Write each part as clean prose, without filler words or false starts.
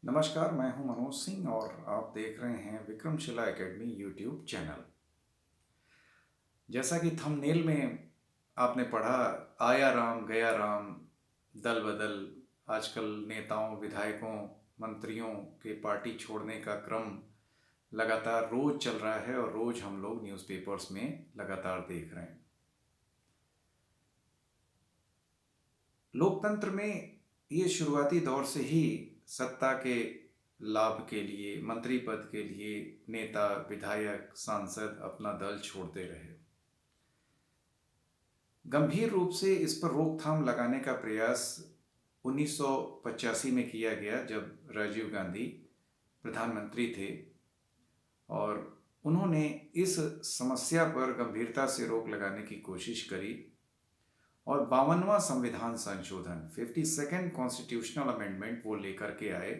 नमस्कार, मैं हूं मनोज सिंह और आप देख रहे हैं विक्रमशिला एकेडमी यूट्यूब चैनल। जैसा कि थंबनेल में आपने पढ़ा, आया राम गया राम, दल बदल। आजकल नेताओं, विधायकों, मंत्रियों के पार्टी छोड़ने का क्रम लगातार रोज चल रहा है और रोज हम लोग न्यूज़पेपर्स में लगातार देख रहे हैं। लोकतंत्र में ये शुरुआती दौर से ही सत्ता के लाभ के लिए, मंत्री पद के लिए नेता, विधायक, सांसद अपना दल छोड़ते रहे। गंभीर रूप से इस पर रोकथाम लगाने का प्रयास 1985 में किया गया, जब राजीव गांधी प्रधानमंत्री थे और उन्होंने इस समस्या पर गंभीरता से रोक लगाने की कोशिश करी और 52वां संविधान संशोधन 52nd कॉन्स्टिट्यूशनल अमेंडमेंट वो लेकर के आए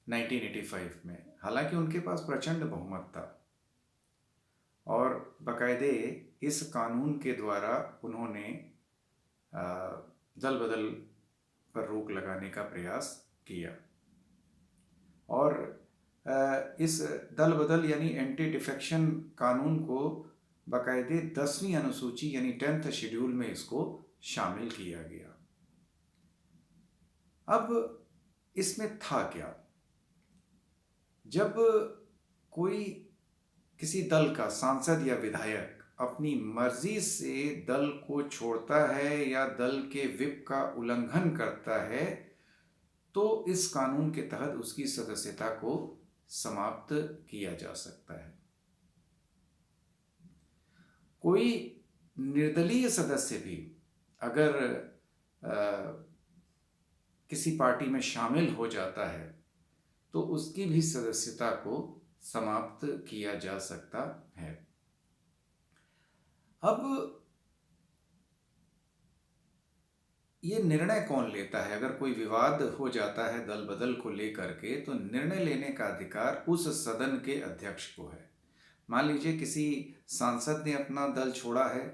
1985 में। हालांकि उनके पास प्रचंड बहुमत था और बाकायदे इस कानून के द्वारा उन्होंने दल बदल पर रोक लगाने का प्रयास किया और इस दल बदल यानी एंटी डिफेक्शन कानून को बाकायदे 10वीं अनुसूची यानी 10th शेड्यूल में इसको शामिल किया गया। अब इसमें था क्या? जब कोई किसी दल का सांसद या विधायक अपनी मर्जी से दल को छोड़ता है या दल के व्हिप का उल्लंघन करता है, तो इस कानून के तहत उसकी सदस्यता को समाप्त किया जा सकता है। कोई निर्दलीय सदस्य भी अगर किसी पार्टी में शामिल हो जाता है तो उसकी भी सदस्यता को समाप्त किया जा सकता है। अब ये निर्णय कौन लेता है? अगर कोई विवाद हो जाता है दल बदल को लेकर के, तो निर्णय लेने का अधिकार उस सदन के अध्यक्ष को है। मान लीजिए किसी सांसद ने अपना दल छोड़ा है,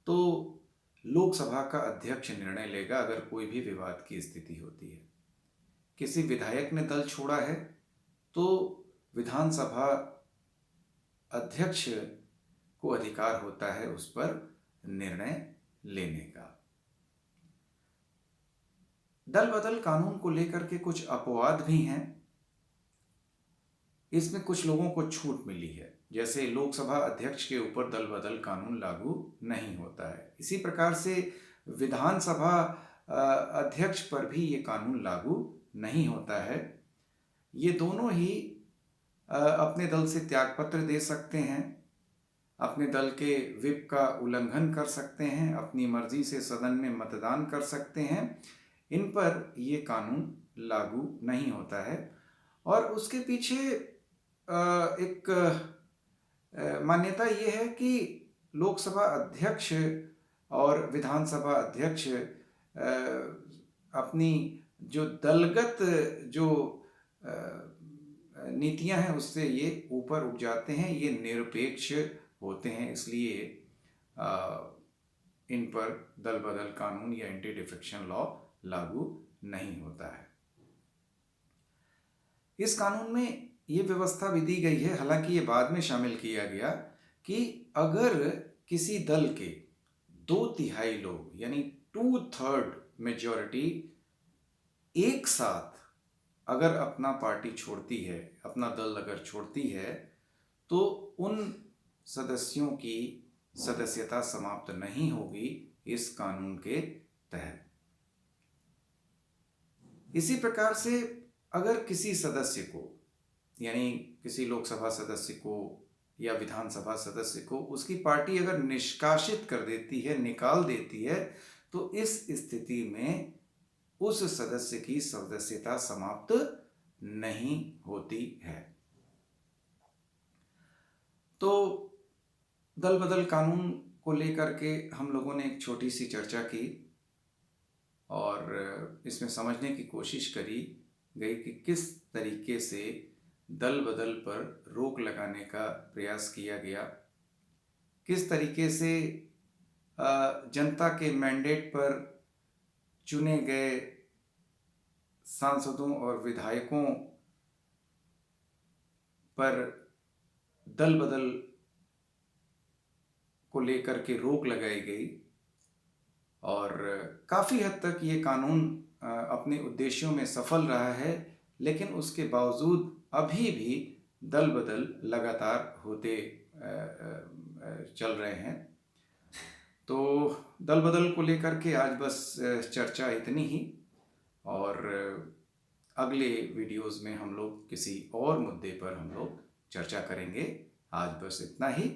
तो लोकसभा का अध्यक्ष निर्णय लेगा अगर कोई भी विवाद की स्थिति होती है। किसी विधायक ने दल छोड़ा है तो विधानसभा अध्यक्ष को अधिकार होता है उस पर निर्णय लेने का। दल बदल कानून को लेकर के कुछ अपवाद भी हैं। इसमें कुछ लोगों को छूट मिली है, जैसे लोकसभा अध्यक्ष के ऊपर दल बदल कानून लागू नहीं होता है। इसी प्रकार से विधानसभा अध्यक्ष पर भी ये कानून लागू नहीं होता है। ये दोनों ही अपने दल से त्यागपत्र दे सकते हैं, अपने दल के व्हिप का उल्लंघन कर सकते हैं, अपनी मर्जी से सदन में मतदान कर सकते हैं। इन पर ये कानून लागू नहीं होता है और उसके पीछे एक मान्यता ये है कि लोकसभा अध्यक्ष और विधानसभा अध्यक्ष अपनी जो दलगत जो नीतियां हैं उससे ये ऊपर उठ जाते हैं, ये निरपेक्ष होते हैं, इसलिए इन पर दल बदल कानून या एंटी डिफेक्शन लॉ लागू नहीं होता है। इस कानून में ये व्यवस्था भी दी गई है, हालांकि ये बाद में शामिल किया गया, कि अगर किसी दल के 2/3 लोग यानी 2/3 मेजॉरिटी एक साथ अगर अपना पार्टी छोड़ती है, अपना दल अगर छोड़ती है, तो उन सदस्यों की सदस्यता समाप्त नहीं होगी इस कानून के तहत। इसी प्रकार से अगर किसी सदस्य को, यानी किसी लोकसभा सदस्य को या विधानसभा सदस्य को उसकी पार्टी अगर निष्कासित कर देती है, निकाल देती है, तो इस स्थिति में उस सदस्य की सदस्यता समाप्त नहीं होती है। तो दल बदल कानून को लेकर के हम लोगों ने एक छोटी सी चर्चा की और इसमें समझने की कोशिश करी गई कि किस तरीके से दल बदल पर रोक लगाने का प्रयास किया गया, किस तरीके से जनता के मैंडेट पर चुने गए सांसदों और विधायकों पर दल बदल को लेकर के रोक लगाई गई और काफ़ी हद तक ये कानून अपने उद्देश्यों में सफल रहा है, लेकिन उसके बावजूद अभी भी दल बदल लगातार होते चल रहे हैं। तो दल बदल को लेकर के आज बस चर्चा इतनी ही, और अगले वीडियोस में हम लोग किसी और मुद्दे पर हम लोग चर्चा करेंगे। आज बस इतना ही।